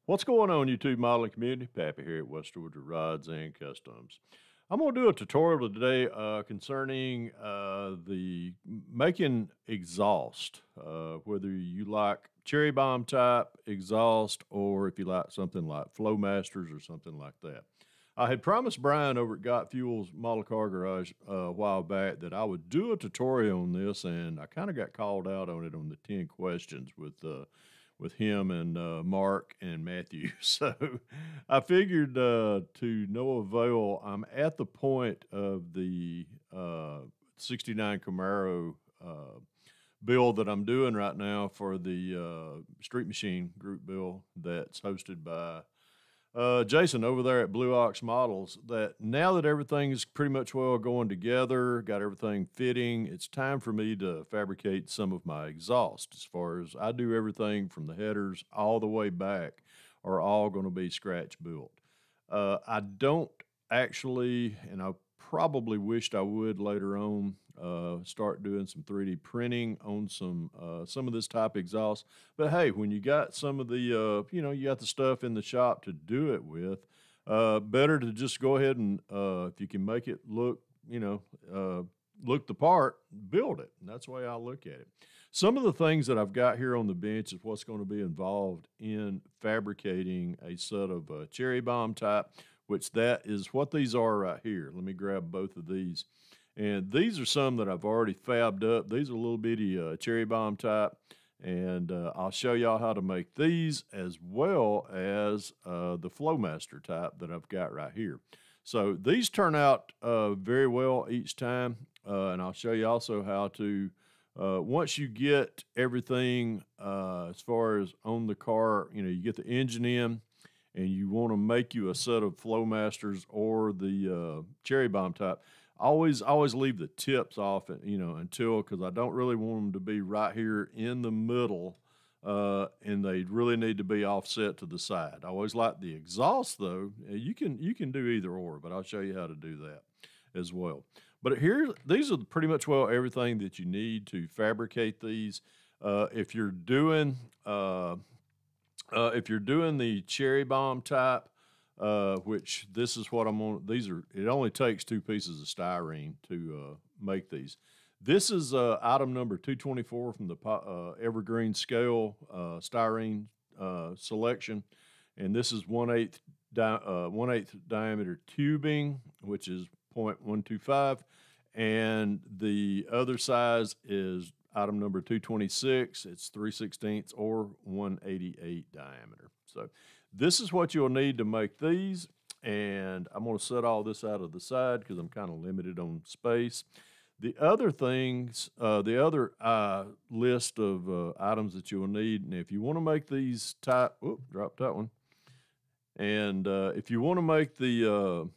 What's going on, YouTube modeling community? Pappy here at West Georgia Rods and Customs. I'm going to do a tutorial today concerning the making exhaust, whether you like cherry bomb type exhaust or if you like something like Flowmasters or something like that. I had promised Brian over at Got Fuels Model Car Garage a while back that I would do a tutorial on this, and I kind of got called out on it on the 10 questions with him and Mark and Matthew. So I figured to no avail. I'm at the point of the 69 Camaro build that I'm doing right now for the Street Machine group build that's hosted by Jason over there at Blue Ox Models. That now that everything is pretty much well going together, got everything fitting, it's time for me to fabricate some of my exhaust. As far as I do everything from the headers all the way back are all going to be scratch built. I don't actually, and I probably wished I would later on, start doing some 3D printing on some of this type exhaust. But hey, when you got some of the you got the stuff in the shop to do it with, better to just go ahead and if you can make it look look the part, build it. And that's the way I look at it. Some of the things that I've got here on the bench is what's going to be involved in fabricating a set of cherry bomb type, which that is what these are right here. Let me grab both of these. And these are some that I've already fabbed up. These are little bitty cherry bomb type. And I'll show y'all how to make these as well as the Flowmaster type that I've got right here. So these turn out very well each time. And I'll show you also how to, once you get everything as far as on the car, you get the engine in and you want to make you a set of Flowmasters or the cherry bomb type. Always leave the tips off, until, because I don't really want them to be right here in the middle, and they really need to be offset to the side. I always like the exhaust though. You can do either or, but I'll show you how to do that as well. But here, these are pretty much everything that you need to fabricate these. If you're doing the cherry bomb type, which this is what I'm on. It only takes 2 pieces of styrene to make these. This is item number 224 from the Evergreen Scale styrene selection, and this is 1/8 diameter tubing, which is 0.125, and the other size is item number 226. It's 3/16 or 188 diameter. So this is what you'll need to make these, and I'm going to set all this out of the side because I'm kind of limited on space. The other things, the other list of items that you'll need, and if you want to make these type, dropped that one. And if you want to make the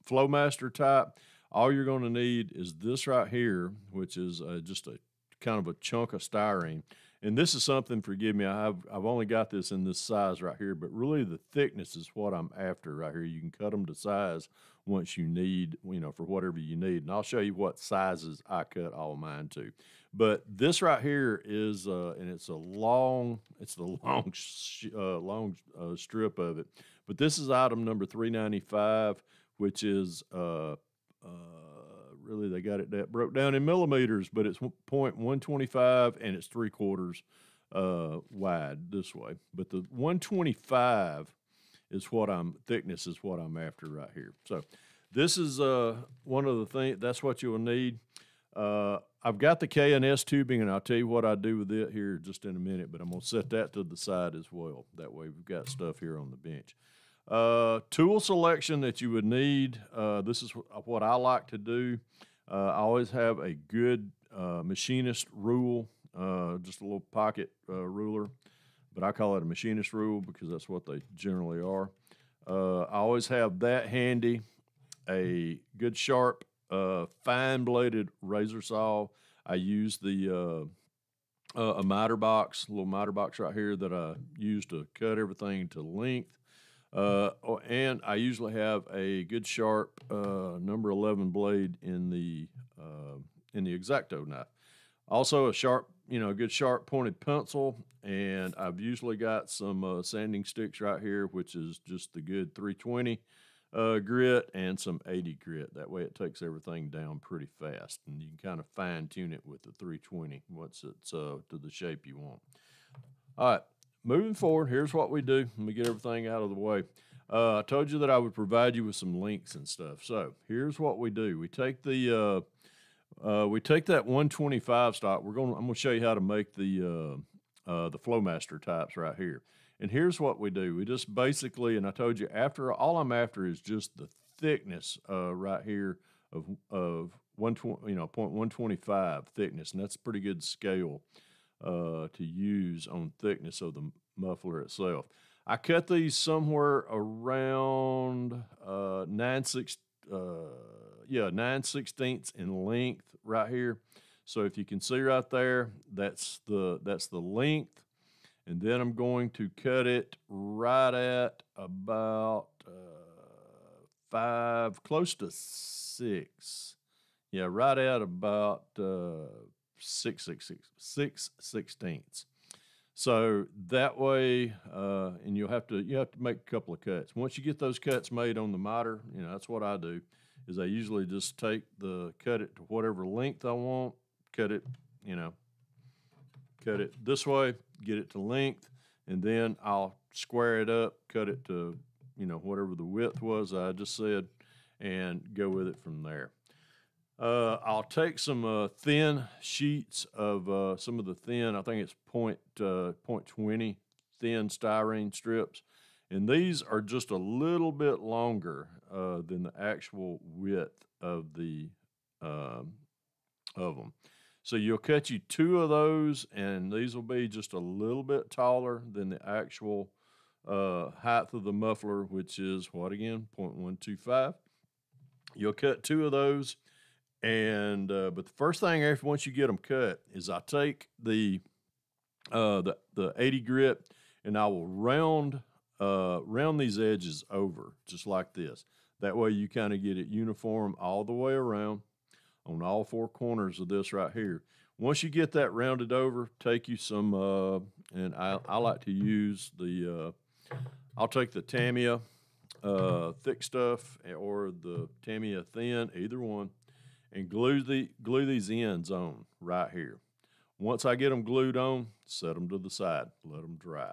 Flowmaster type, all you're going to need is this right here, which is just a kind of a chunk of styrene. And this is something, forgive me, I've only got this in this size right here, but really the thickness is what I'm after right here. You can cut them to size once you need, for whatever you need. And I'll show you what sizes I cut all mine to. But this right here is, and it's the long strip of it. But this is item number 395, which is, really, they got it that broke down in millimeters, but it's 0.125 and it's 3/4 wide this way. But the 125 is thickness is what I'm after right here. So this is one of the things, that's what you'll need. I've got the K&S tubing, and I'll tell you what I do with it here just in a minute, but I'm going to set that to the side as well. That way we've got stuff here on the bench. Tool selection that you would need. This is what I like to do. I always have a good machinist rule, just a little pocket ruler, but I call it a machinist rule because that's what they generally are. I always have that handy. A good sharp, fine-bladed razor saw. I use the a miter box, a little miter box right here that I use to cut everything to length. And I usually have a good sharp number 11 blade in the X-Acto knife. Also, a sharp, a good sharp pointed pencil, and I've usually got some sanding sticks right here, which is just the good 320 grit and some 80 grit. That way, it takes everything down pretty fast, and you can kind of fine tune it with the 320 once it's to the shape you want. All right, moving forward, here's what we do. Let me get everything out of the way. I told you that I would provide you with some links and stuff. So here's what we do. We take that 125 stock. I'm gonna show you how to make the Flowmaster types right here. And here's what we do. We just basically, and I told you, after all I'm after is just the thickness right here of 120, 0.125 thickness, and that's a pretty good scale to use on thickness of the muffler itself. I cut these somewhere around 9/16 in length right here. So if you can see right there, that's the length, and then I'm going to cut it right at about 5, close to 6. Yeah, right at about 6/16. So that way, and you have to make a couple of cuts. Once you get those cuts made on the miter, that's what I do. Is I usually just cut it to whatever length I want, cut it this way, get it to length, and then I'll square it up, cut it to whatever the width was I just said, and go with it from there. I'll take some thin sheets of some of the thin, I think it's point 20 thin styrene strips, and these are just a little bit longer than the actual width of them. So you'll cut you 2 of those, and these will be just a little bit taller than the actual height of the muffler, which is what again? 0.125. You'll cut 2 of those. And but the first thing once you get them cut is I take the 80 grit, and I will round these edges over just like this. That way you kind of get it uniform all the way around on all 4 corners of this right here. Once you get that rounded over, take you some and I like to use I'll take the Tamiya thick stuff or the Tamiya thin, either one, and glue these ends on right here. Once I get them glued on, set them to the side, let them dry.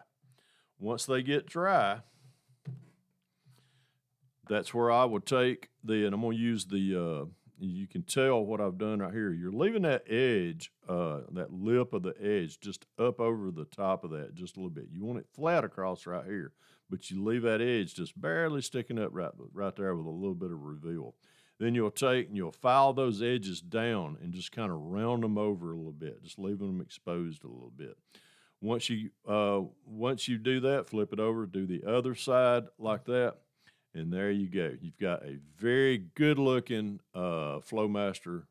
Once they get dry, that's where I would take and I'm going to use you can tell what I've done right here. You're leaving that edge, that lip of the edge, just up over the top of that just a little bit. You want it flat across right here, but you leave that edge just barely sticking up right there with a little bit of reveal. Then you'll take and you'll file those edges down and just kind of round them over a little bit, just leaving them exposed a little bit. Once you do that, flip it over, do the other side like that, and there you go. You've got a very good-looking Flowmaster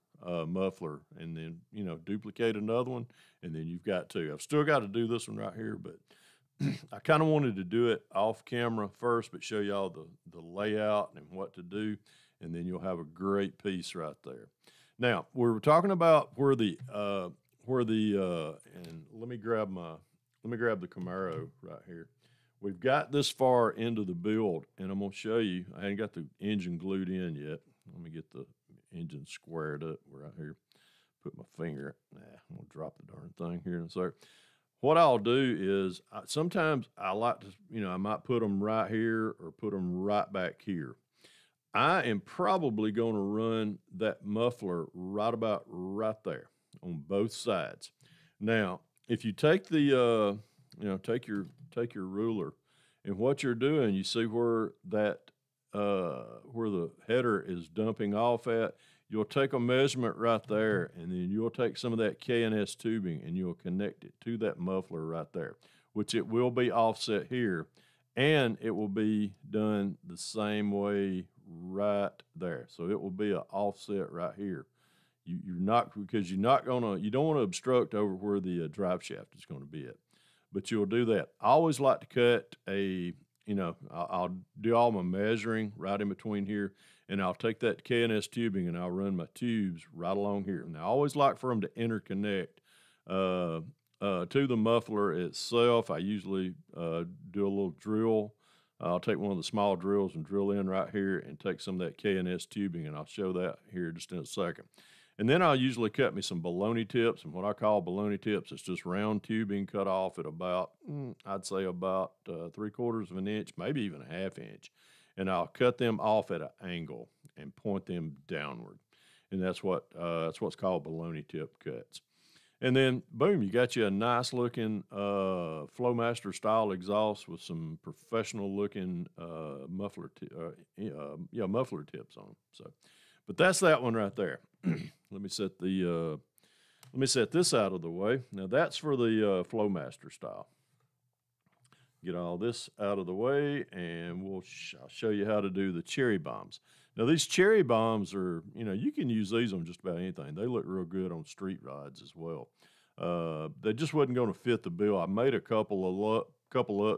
muffler, and then duplicate another one, and then you've got 2. I've still got to do this one right here, but I kind of wanted to do it off camera first, but show y'all the layout and what to do. And then you'll have a great piece right there. Now, we were talking about where the and let me grab the Camaro right here. We've got this far into the build, and I'm gonna show you. I ain't got the engine glued in yet. Let me get the engine squared up right here. Put my finger. I'm gonna drop the darn thing here in a second. What I'll do is sometimes I like to, I might put them right here or put them right back here. I am probably going to run that muffler right about right there on both sides. Now, if you take the, take your ruler, and what you're doing, you see where where the header is dumping off at. You'll take a measurement right there, and then you'll take some of that K&S tubing, and you'll connect it to that muffler right there, which it will be offset here, and it will be done the same way right there. So it will be an offset right here. You don't want to obstruct over where the drive shaft is going to be at, but you'll do that. I always like to cut I'll do all my measuring right in between here, and I'll take that K&S tubing and I'll run my tubes right along here. And I always like for them to interconnect to the muffler itself. I usually do a little drill. I'll take one of the small drills and drill in right here and take some of that K&S tubing, and I'll show that here just in a second. And then I'll usually cut me some baloney tips, and what I call baloney tips, it's just round tubing cut off at about, I'd say about 3/4 of an inch, maybe even a 1/2 inch. And I'll cut them off at an angle and point them downward. And that's what's called baloney tip cuts. And then, boom, you got you a nice looking Flowmaster style exhaust with some professional looking muffler tips on them. So, but that's that one right there. Let me set this out of the way. Now that's for the Flowmaster style. Get all this out of the way, and I'll show you how to do the cherry bombs. Now these cherry bombs are, you can use these on just about anything. They look real good on street rods as well. They just wasn't going to fit the bill. I made a couple up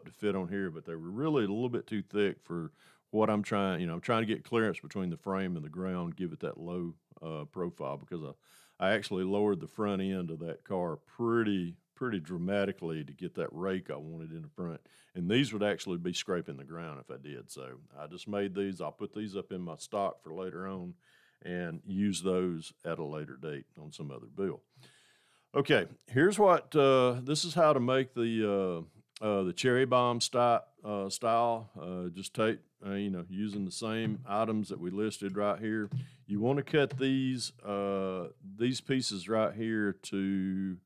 to fit on here, but they were really a little bit too thick for what I'm trying. I'm trying to get clearance between the frame and the ground, give it that low profile, because I actually lowered the front end of that car pretty dramatically to get that rake I wanted in the front. And these would actually be scraping the ground if I did. So I just made these. I'll put these up in my stock for later on and use those at a later date on some other bill. Okay, here's what, this is how to make the cherry bomb style. Just take, using the same items that we listed right here. You want to cut these pieces right here to,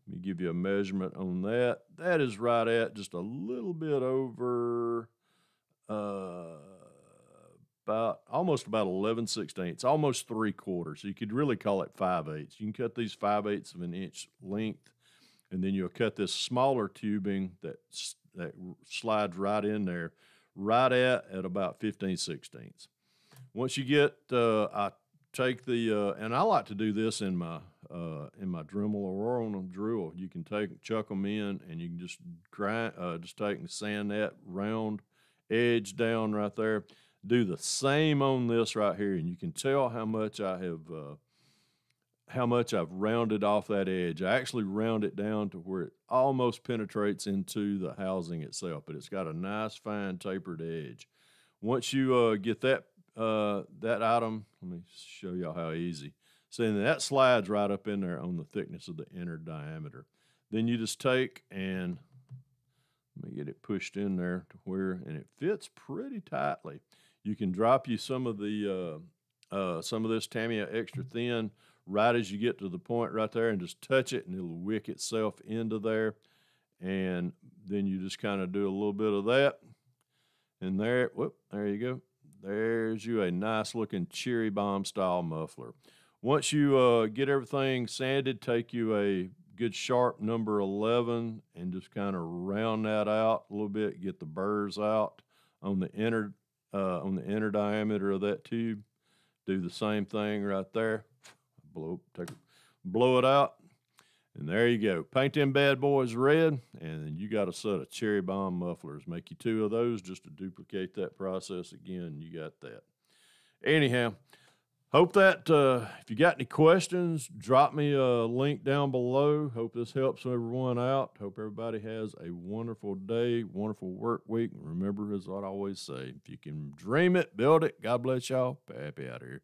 let me give you a measurement on that. That is right at just a little bit over, almost about 11/16, almost 3/4. So you could really call it 5/8. You can cut these 5/8 of an inch length, and then you'll cut this smaller tubing that slides right in there, right at about 15/16. Once you get, I take the, and I like to do this in my Dremel or on a drill. You can chuck them in, and you can just take and sand that round edge down right there. Do the same on this right here, and you can tell how much I've rounded off that edge. I actually round it down to where it almost penetrates into the housing itself, but it's got a nice fine tapered edge. Once you get that item, let me show y'all how easy. So that slides right up in there on the thickness of the inner diameter. Then you just take and, let me get it pushed in there to where, and it fits pretty tightly. You can drop you some of this Tamiya extra thin right as you get to the point right there, and just touch it, and it'll wick itself into there. And then you just kind of do a little bit of that, and there you go. There's you a nice looking cherry bomb style muffler. Once you get everything sanded, take you a good sharp number 11 and just kind of round that out a little bit. Get the burrs out on the inner diameter of that tube. Do the same thing right there. Blow it out, and there you go. Paint them bad boys red, and then you got a set of cherry bomb mufflers. Make you 2 of those just to duplicate that process again. You got that. Anyhow, hope that if you got any questions, drop me a link down below. Hope this helps everyone out. Hope everybody has a wonderful day, wonderful work week. And remember, as I always say, if you can dream it, build it. God bless y'all. Pappy out here.